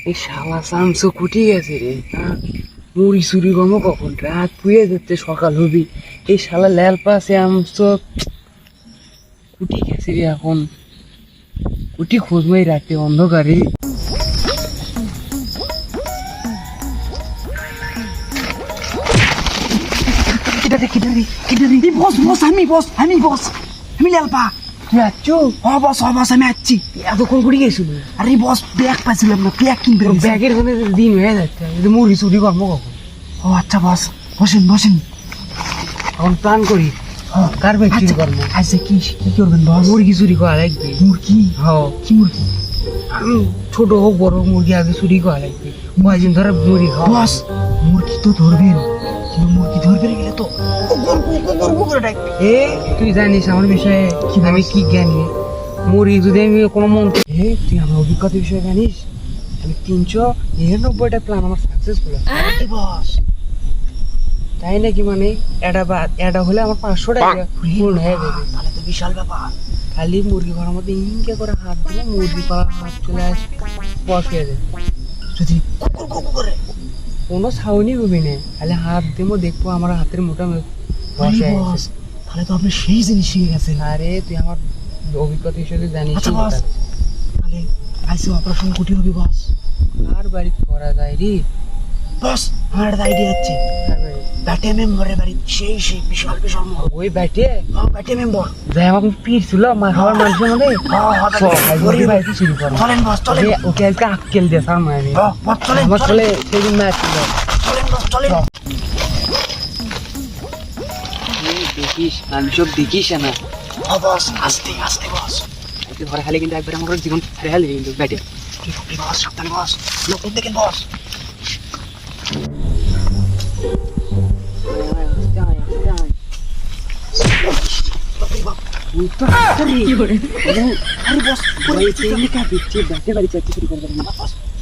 এই শালা চামচো কুটি গেছে রে। মুড়ি চুরি করবো কখন? রাত পুয়ে যাচ্ছে, সকাল হবি। এই শালা ল্যাল পাশে আমচো কুটি গেছে রে। এখন কুটি খুঁজবই রাতে অন্ধকারে। আমি লালপা। তুই আচ্ছু বস আমি আসছি। এতক্ষণ কুটি গেছিল? আরে বস ব্যাগ পাইছিলাম না, ব্যাগ কিনতে গেছি। ব্যাগের ওখানে দিন হয়ে যাচ্ছে, মুড়ি চুরি করবো কখন? ও আচ্ছা বস, বসেন। এখন প্ল্যান করি কার ব্যাগ চুরি করবো। আচ্ছা কি করবেন বস? মুরগি চুরি করা লাগবে। মুরগি? হ্যাঁ, কি মুরগি? ছোট হোক বড় হোক, মুরগি আগে চুরি করা লাগবে। কয়দিন ধরে মুরগি খাওয়া। বস মুরগি তো ধরবেন, কিন্তু মুরগি ধরবেন গেলে তো কুকুর করে ডাকবে। এ তুই জানিস আমার বিষয়ে আমি কি জ্ঞানী। মুরগি যদি আমি কোনো মন্ত্র, তুই আমার অভিজ্ঞতা বিষয়ে জানিস, আমি 399টা প্ল্যান আমার সাকসেসফুল। বস তাই নাকি? মানে এটা হলে আমার 500 টাকা পূর্ণ হয়ে যাবে। তাহলে তো বিশাল ব্যাপার। খালি মুরগি ঘরের মধ্যে ইনকে করে হাত দিলে মুরগি করার হাত চলে আসে, বস হয়ে যায়। যদি কুকুর করে কোনো ছাউনি হবি না, খালি হাত দেবো, দেখবো আমার হাতের মোটা বস হয়ে বস, গেছে। তাহলে তো আপনি সেই জিনিস শিখে গেছেন। আরে তুই আমার অভিজ্ঞতা হিসেবে জানিস। আচ্ছা বস, তাহলে আইসি অপারেশন কুটি হবে বস। আর বাড়ি করা যায় রে? বস আমার একটা আইডিয়া আছে। কার বাড়ি? ব্যাটে মেম্বারের বাড়ি, সেই বিশাল মহল। ওই ব্যাটে ব্যাটে মেম্বার যাই আমাকে পিট ছিল খাবার মানুষের মধ্যে। বাড়িতে শুরু করো। চলেন বস, চলেন। ওকে আজকে আক্কেল দিয়ে সার মারি। বস চলেন, আমার ছেলে সেদিন ম্যাচ ছিল। চলেন বস, চলেন। দেখিস আমি সব দেখিস না। বস আস্তে বস। ঘরে খালি কিন্তু একবার আমার জীবন হারিয়ে হালি কিন্তু ব্যাটে। বস সাবধানে বস, লোক দেখেন বস।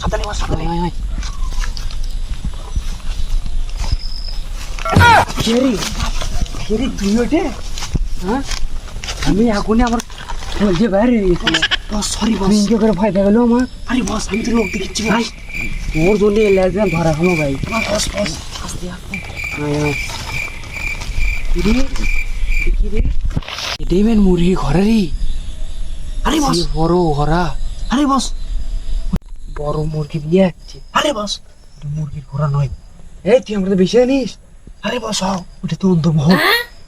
সাবধানে বস, সাবধানে। তুই ওঠে? হ্যাঁ, আমি এখনই আমার বলছে বাইরে বস সরি বস। ইনকে করে ভয় পেয়ে গেল আমার। আরে বস আমি তো লোক দেখেছি ভাই। তোর জন্য এলাকা ধরা খামো ভাই। বস আস্তে আস্তে। দেখি রে, এটাই মেন মুরগি ঘরেরই। আরে বস, বড় ঘরা, আরে বস, বড় মুরগি নিয়ে যাচ্ছে। আরে বস মুরগির ঘোড়া নয়। এই তুই আমরা বেশি জানিস। আরে বস ওটা তো অন্তর্মহল।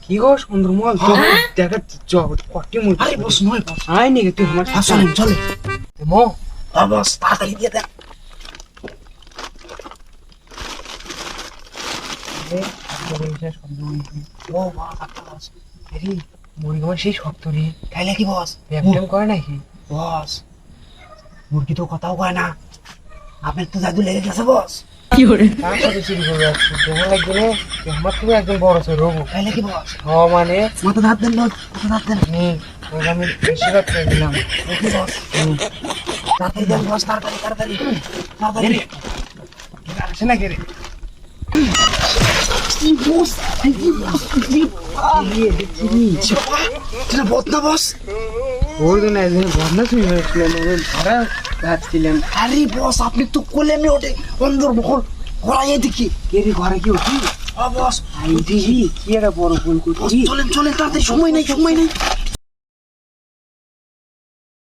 কি গো সুন্দরমহল? দেখা কটি মুরগি। আরে বস নয় বস। আয় নাকি তুই আমার চলেন চলে। মো বস তাড়াতাড়ি দিয়ে দেন। ও বস, মুরগি আমার সেই শক্ত রে। তাইলে কি বস? ব্যায়াম করে নাকি? বস মুরগি তো কথাও কয় না, আপনার তো জাদু লেগে গেছে বস। কার সাথে চুরি করবে? তোমার লাগবে না? আমার তুমি একজন বড় ছিল রবু। তাইলে কি বস? মানে মাথা ধার দেন, মাথা ধার দেন। আমি বেশি রাত করে দিলাম। ওকে বস, তাড়াতাড়ি দেন বস, তাড়াতাড়ি। আসে না কে রে? বদনা বস। ওর জন্য একদিন বদনা চুরি হয়েছিলাম, ধরা যাচ্ছিলাম। আরে বস আপনি তো কোলে মে ওঠে অন্দরমহল ঘোরাইয়ে দেখি। কে রে, ঘরে কি উঠি? বস কি একটা বড় ভুল করছি। চলেন তাড়াতাড়ি, সময় নেই।